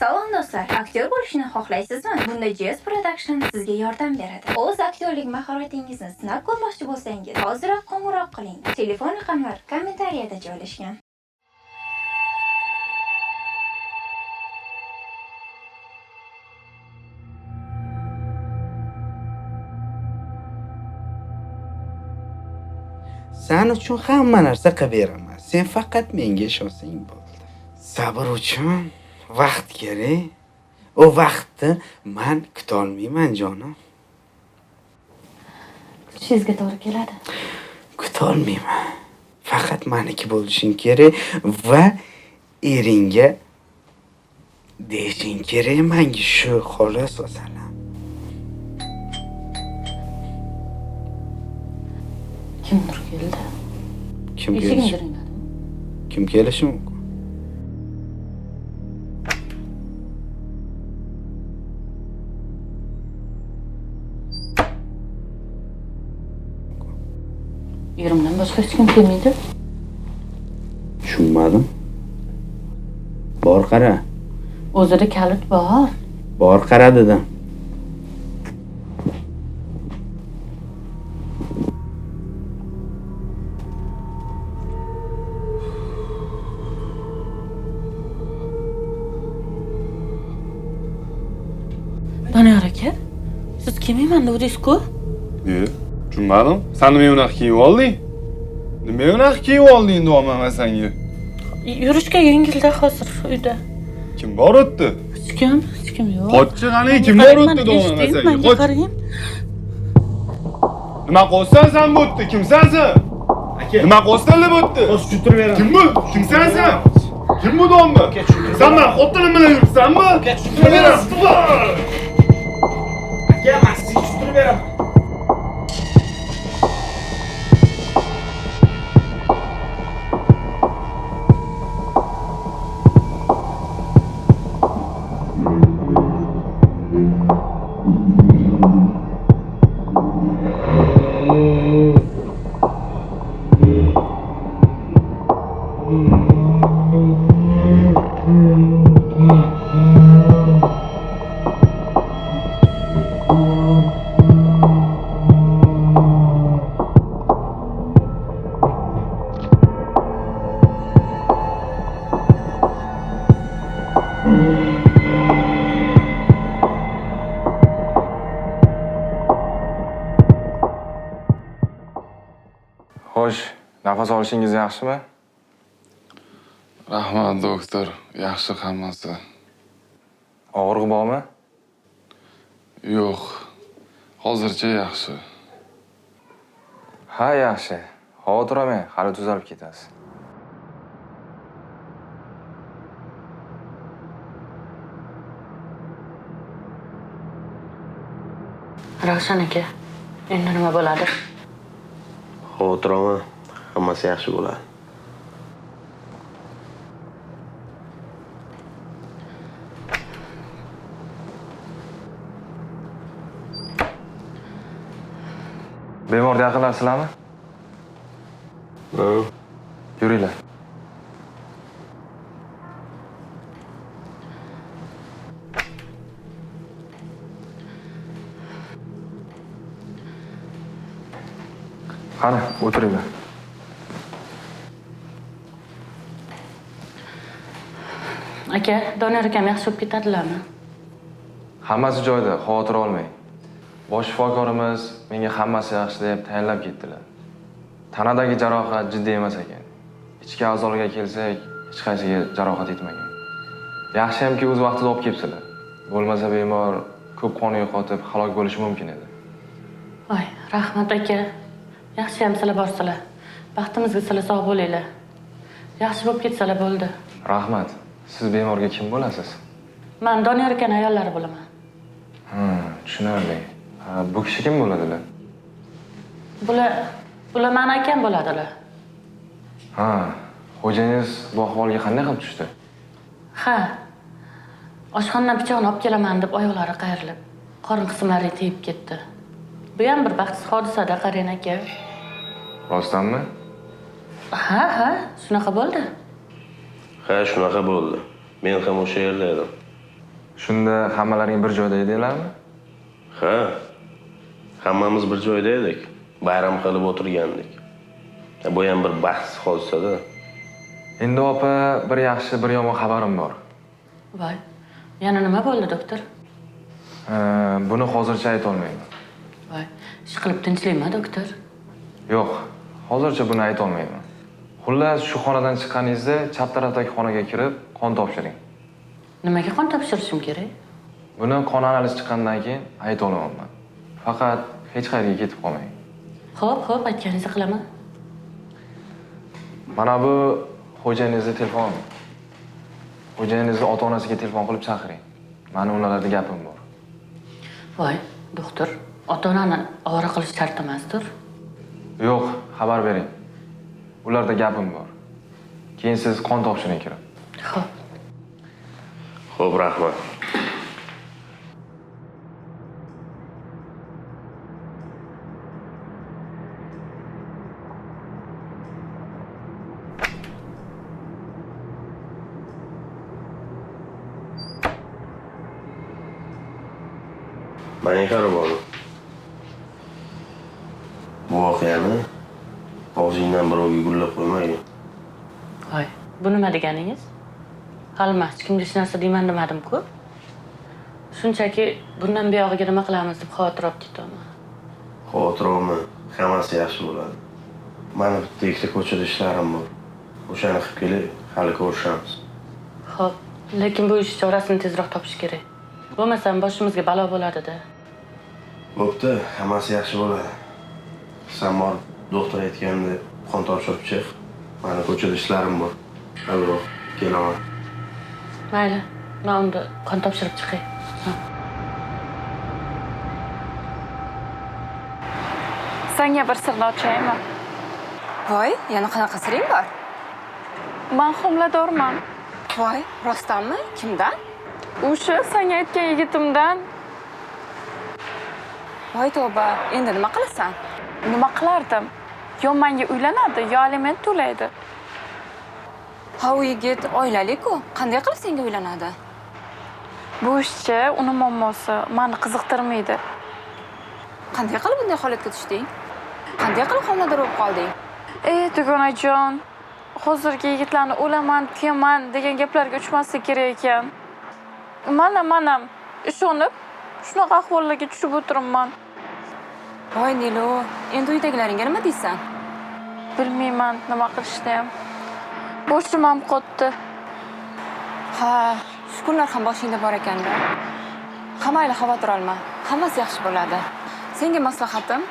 Salom do'stlar, aktyor bo'lishni xohlaysizmi? Bunda JS Production sizga yordam beradi. O'z aktyorlik mahoratingizni sinab ko'rmoqchi bo'lsangiz, hoziroq qo'ng'iroq qiling. Telefon raqamlari kommentariyada joylashgan. Sen uchun hamma narsa qilib beraman. Sen faqat menga ishonsang bo'ldi. Sabr uchun vaqt kerak. O vaqtni men kutolmayman jonim. Kuchingizga to'g'ri keladi. Kutolmayman. Faqat meniki bo'lishing kerak va eringga deyishing kerak menga shu xolos vasallam. Kimdir keldi. Kim Eshigini kelishi? jiringladimi? Kim kelishi mumkin? Yerimdan boshqa hech kim kelmaydi. Tushunmadim. Bor qara. O'zida kalit bor. Bor qara dedim. Doniyor aka, siz kelmayman dedingiz-ku? Tushunmadim. Sen nima unaqa kiyib olding? Nima unaqa kiyib olding deyapman senga? Yurishga yengilda hozir uyda. Kim bor o'tdi? Hech kim yo'q. Qochchi qani, kim bor o'tdi deyapman senga? Menga qarang. Nima qilsan sen bu o'tdi? Kimsan sen? Aka. Nima qilsan bu o'tdi? Bosh tushirib beraman. Kim bu? Kimsan sen? Kim bu deyapman? Sen men xotinim bilan yuribsanmi? Tushirib beraman. Aka, men sizga tushirib beraman. Xo'sh, nafas olishingiz yaxshimi? Rahmat doktor. Yaxshi hammasi. Og'riq bormi? Yo'q. Hozircha yaxshi. Ha, yaxshi. Xavotir olmang, hali tuzalib ketasiz. Ravshan aka, endi nima bo'ladi? Xavotir olma. Hammasi yaxshi bo'ladi. Bemorga yaqinlarsizlarmi? Yuringlar. Qani, o'tiringlar. Aka, Doniyor akam yaxshi bo'lib ketadilarmi? Hammasi joyida, xavotir olmang. Bosh shifokorimiz menga hammasi yaxshi deb tayinlab ketdilar. Tanadagi jarohat jiddiy emas ekan. Ichki a'zolarga kelsak, hech qaysiga jarohat yetmagan. Yaxshiyamki o'z vaqtida olib kelibsizlar. Bo'lmasa bemor ko'p qon yo'qotib halok bo'lishi mumkin edi. Voy, rahmat aka. Yaxshiyam sizlar borsizlar. Baxtimizga sizlar sog' bo'linglar. Yaxshi bo'lib ketsalar bo'ldi. Rahmat. Siz bemorga kim bo'lasiz? Men Doniyor akaning ayollari bo'laman. Tushunarli. Bu kishi kim bo'ladilar? Bular meni akam bo'ladilar. Ha, xo'jangiz bu ahvolga qanday qilib tushdi? Ha. Oshxonadan pichoqni olib kelaman deb oyoqlari qayrilib, qorin qismlariga tegib ketdi. Bu ham bir baxtsiz hodisada qarang aka. Rostdanmi? Ha, shunaqa bo'ldi. Ha, shunaqa bo'ldi. Men ham o'sha yerda edim. Shunda hammalaring bir joyda edinglarmi? Ha. Hammamiz bir joyda edik. Bayram qilib o'tirgandik. Bu ham bir baxtsiz hodisa-da. Endi opa, bir yaxshi, bir yomon xabarim bor. Voy, yana nima bo'ldi, doktor? Buni hozircha ayta olmayman. Voy, ish qilib tinchlikmi, doktor? Yo'q, hozircha buni ayta olmayman. Xullas, shu xonadan chiqqaningizda chap tarafdagi xonaga kirib, qon topshiring. Nimaga qon topshirishim kerak? Buni qon analizi chiqqandan keyin ayta olaman. Faqat hech qayerga ketib qolmang. Xo'p, aytganingizni qilaman. Mana bu xo'jayinizning telefoni. Xo'jayinizning ota-onasiga telefon qilib chaqiring. Mani ularga gapim bor. Voy, doktor, ota-onani ovora qilish shart emasdir? Yo'q, xabar bering. Ularda gapim bor. Keyin siz qon topshiring kirib. Xo'p. Xo'p, rahmat. Manga qarab ol. Bu voqeani og'zingdan birovga gullab qo'ymayin. Voy, bu nima deganingiz? Hali hech kimga hech narsa deyman demadim-ku. Shunchaki bundan buyog'iga nima qilamiz deb xavotir olib ketaman. Xavotir olma, hammasi yaxshi bo'ladi. Mana bitta ikkita ko'chada ishlarim bor. O'shani qilib kelib, hali ko'rishamiz. Xo'p, lekin bu ish chorasini tezroq topish kerak. Bo'lmasam boshimizga balo bo'ladi-da. Bo'pti, hammasi yaxshi bo'ladi. Sen bor, doktor aytganda qon topshirib chiq. Mana ko'chada ishlarim bor. Alloh, kelaman. Mayli, men unda qon topshirib chiqay. Senga bir sirni ochaymi? Voy, yana qanaqa siring bor? Men homiladorman. Voy, rostdanmi? Kimdan? O'sha senga aytgan yigitimdan. Voy tavba, endi nima qilasan? Nima qilardim? Yo menga uylanadi, yo aliment to'laydi. Ha, u yigit oilali-ku. Qanday qilib senga uylanadi? Bu ishchi uni muammosi meni qiziqtirmaydi. Qanday qilib bunday holatga tushding? Qanday qilib homilador bo'lib qolding? Dugonajon, hozirgi yigitlarni o'laman, kuyaman degan gaplarga uchmaslik kerak ekan. Mana ishonib, shunaqa ahvollarga tushib o'tiribman. Voy Nilo, endi uydagilaringga nima deysan? Bilmayman nima qilishni ham. Boshim ham qotdi. Ha, shu kunlar ham boshingda bor ekanda. Mayli, xavotir olma. Hammasi yaxshi bo'ladi. Senga maslahatim,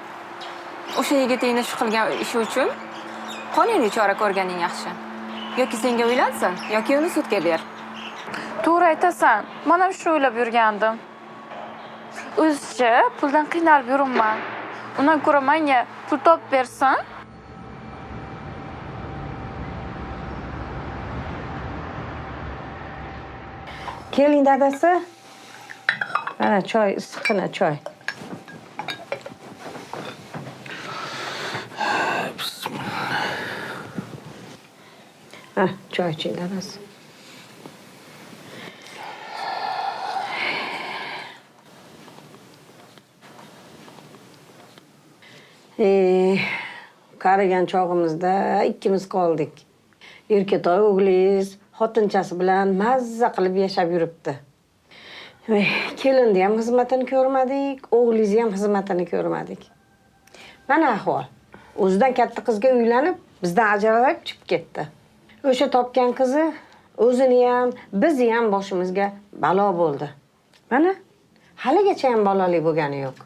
o'sha yigitingni shu qilgan ishi uchun qonuniy chora ko'rganing yaxshi. Yoki senga uylansin, yoki uni sudga ber. To'g'ri aytasan. Men ham shu o'ylab yurgandim. O'zicha puldan qiynalib yuribman. Undan ko'ra menga pul topib bersin. Keling dadasi. Mana choy, issiqqina choy. Ha, choy iching dadasi. Qarigan chog'imizda ikkimiz qoldik. Erkatoy o'g'liz xotinchasi bilan mazza qilib yashab yuribdi. Kelinni ham xizmatini ko'rmadik, o'g'lizni ham xizmatini ko'rmadik. Mana ahvol. O'zidan katta qizga uylanib, bizdan ajralib chiqib ketdi. O'sha topgan qizi o'zini ham, bizni ham boshimizga balo bo'ldi. Mana haligacha ham bolali bo'lgani yo'q.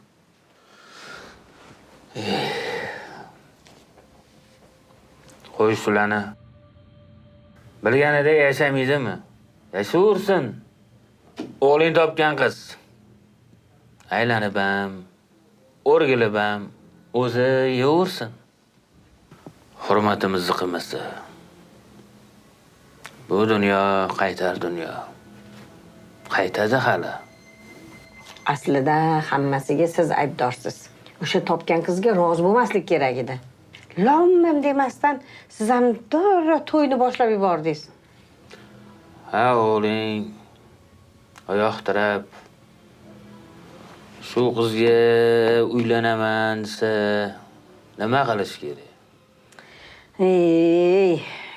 Qo'y shularni. Bilganida yashamaydimi? Yashaversin. O'g'ling topgan qiz. Aylanib ham, o'rgilib ham o'zi yeversin. Hurmatimizni qilmasa. Bu dunyo qaytar dunyo. Qaytadi hali. Aslida hammasiga siz aybdorsiz. O'sha topgan qizga rozi bo'lmaslik kerak edi. Lommam demasdan siz ham to'g'ri to'yni boshlab yubordingiz. Ha, o'g'ling oyoqtirib shu qizga uylanaman desa nima qilish kerak?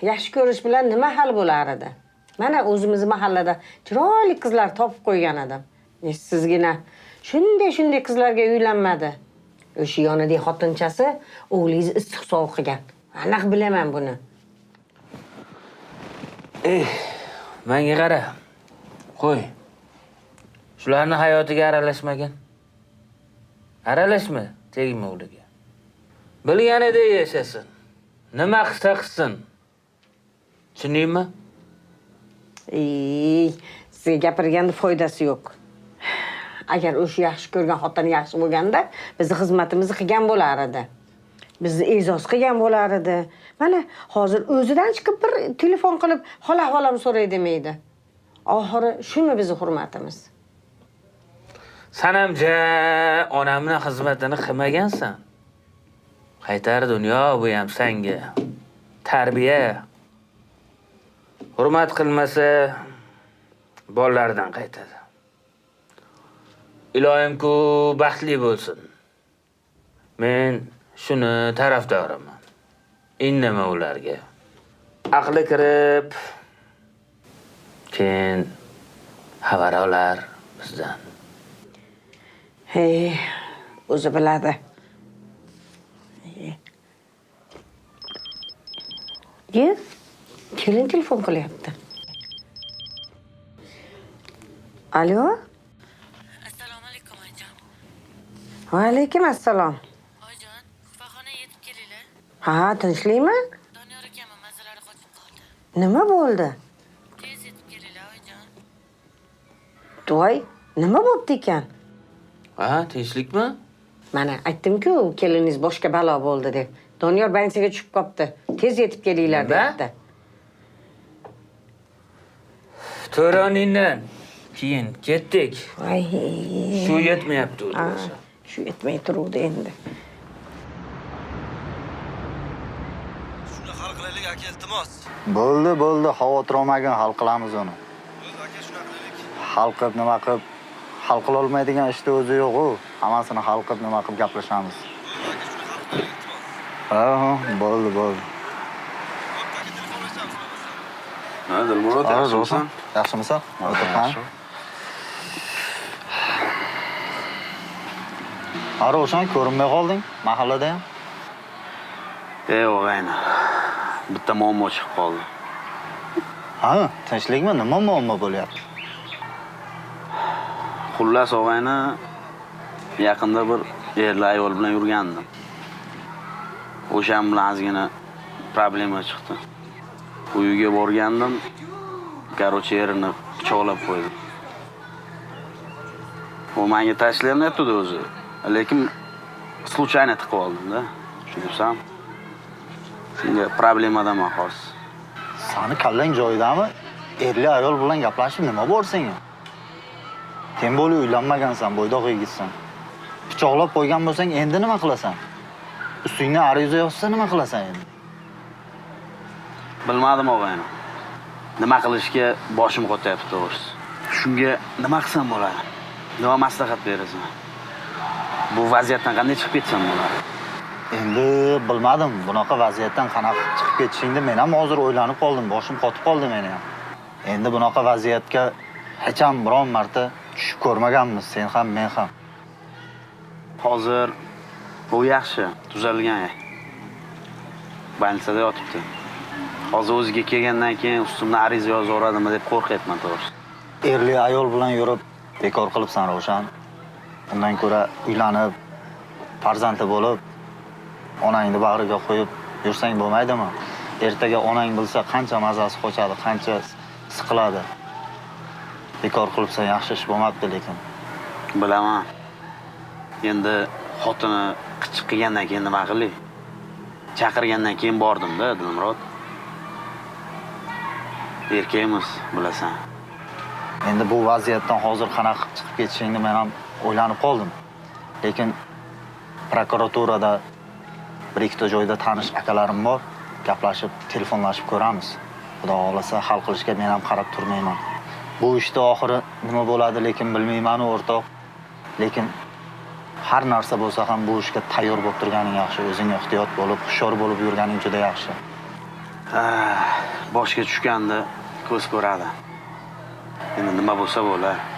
Yaxshi ko'rish bilan nima hal bo'lar edi? Mana o'zimiz mahallada chiroyli qizlar topib qo'ygan edim. Sizgina shunday qizlarga uylanmadi. O'sha yonidagi xotinchasi o'g'lingiz issiq sovuq qilgan. Aniq bilaman buni. Menga qara. Qo'y. Shularni hayotiga aralashmagan. Aralashma, tegma ularga. Bilganida yashasin. Nima qilsa qilsin. Tushundingmi? Sizga gapirganda foydasi yo'q. Agar o'sha yaxshi ko'rgan xotin yaxshi bo'lganda, bizni xizmatimizni qilgan bo'lar edi. Bizni e'zoz qilgan bo'lar edi. Mana hozir o'zidan chiqib bir telefon qilib, hol-ahvolim so'ray demaydi. Oxiri shumi bizni hurmatimiz? Sanamja onamning xizmatini qilmagansan. Qaytar dunyo bu ham senga. Tarbiya. Hurmat qilmasa bolalardan qaytadi. Ilohim-ku baxtli bo'lsin. Men shuni tarafdoriman. Indama ularga. Aqli kirib, keyin xabar olar bizdan. O'zi biladi. Kelin telefon qilyapti. Alo? Assalomu alaykum oyijon. Va alaykum assalom. Oyijon, shifoxonaga yetib kelinglar. Ha, tinchlikmi? Doniyor akamning mazalari qochib qoldi. Nima bo'ldi? Tez yetib kelinglar oyijon. Voy, nima bo'pti ekan? Ha, tinchlikmi? Mana aytdim-ku, keliningiz boshqa balo bo'ldi deb. Doniyor bansiga tushib qopti. Tez yetib kelinglar debdi. To'roningdan keyin ketdik. Voy. Shu yetmayapti o'zi. Shu yetmay turuvdi endi. Shuni hal qilaylik aka, iltimos. Bo'ldi, xavotir olmagin, hal qilamiz uni. Bo'ldi aka, shuna qilaylik. Hal qilib nima qilib hal qila olmaydigan ishni o'zi yo'q-ku. Hammasini hal qilib nima qilib gaplashamiz. Bo'ldi aka, shuni hal qilaylik, iltimos. Ha, bo'ldi. Bo'pti aka, telefonlashamiz bo'lmasa. Ha, Dilmurod, yaxshimisan? Yaxshimisan? O'tirqan. Ravshan, ko'rinmay qolding mahallada ham. O'g'ayna. Bitta muammo chiqib qoldi. Ha, tinchlikmi? Nima muammo bo'lyapti? Xullas o'g'ayna yaqinda bir erli ayol bilan yurgandim. O'shan bilan ozgina problema chiqdi. Uyiga borgandim. Qarochi erini pichoqlab qo'ydi. U menga tashlayapti o'zi. Lekin случайно tiqib oldim-da. Tushunibsan? Senga problemadan xos. Sani kallang joyidami? Erli ayol bilan gaplashib nima bor senga? Tem bo'lib uylanmagansan, bo'ydoq yigitsan. Pichoqlab qo'ygan bo'lsang, endi nima qilasan? Ustingdan ariza yozsa nima qilasan endi? Bilmadim o'g'ayna. Nima qilishga boshim qo'tyapti to'g'risi. Shunga nima qilsam bo'ladi? Nima maslahat berasan? Bu vaziyatdan qanday chiqib ketsam bo'ladi? Endi bilmadim, bunaqa vaziyatdan qanaqa chiqib ketishingni men ham hozir o'ylanib qoldim, boshim qotib qoldi meni ham. Endi bunaqa vaziyatga hech ham biron marta tushib ko'rmaganmiz, sen ham, men ham. Hozir u yaxshi, tuzalgan. Больницada yotibdi. Hozir o'ziga kelgandan keyin ustimdan ariza yozaveradimi deb qo'rqyapman to'g'risi. Erli ayol bilan yurib bekor qilibsan, Ravshan. Undan ko'ra uylanib, farzandli bo'lib, onangni bag'riga qo'yib yursang bo'lmaydimi? Ertaga onang bilsa qancha mazasi qochadi, qancha siqiladi. Bekor qilibsan, yaxshi ish bo'lmabdi lekin. Bilaman. Endi xotini qichiq qilgandan keyin nima qilay? Chaqirgandan keyin bordim-da, Dilmurod. Erkakmiz, bilasan. Endi bu vaziyatdan hozir qanaqa chiqib ketishingni men ham o'ylanib qoldim. Lekin prokuraturada bir ikkita joyda tanish akalarim bor. Gaplashib, telefonlashib ko'ramiz. Xudo xolasa hal qilishga men ham qarab turmayman. Bu ishda oxiri nima bo'ladi lekin bilmayman o'rtoq. Lekin har narsa bo'lsa ham bu ishga tayyor bo'lib turganing yaxshi. O'zing ehtiyot bo'lib, hushyor bo'lib yurganing juda yaxshi. Boshga tushganda ko'z ko'radi. Endi nima bo'lsa bo'lar.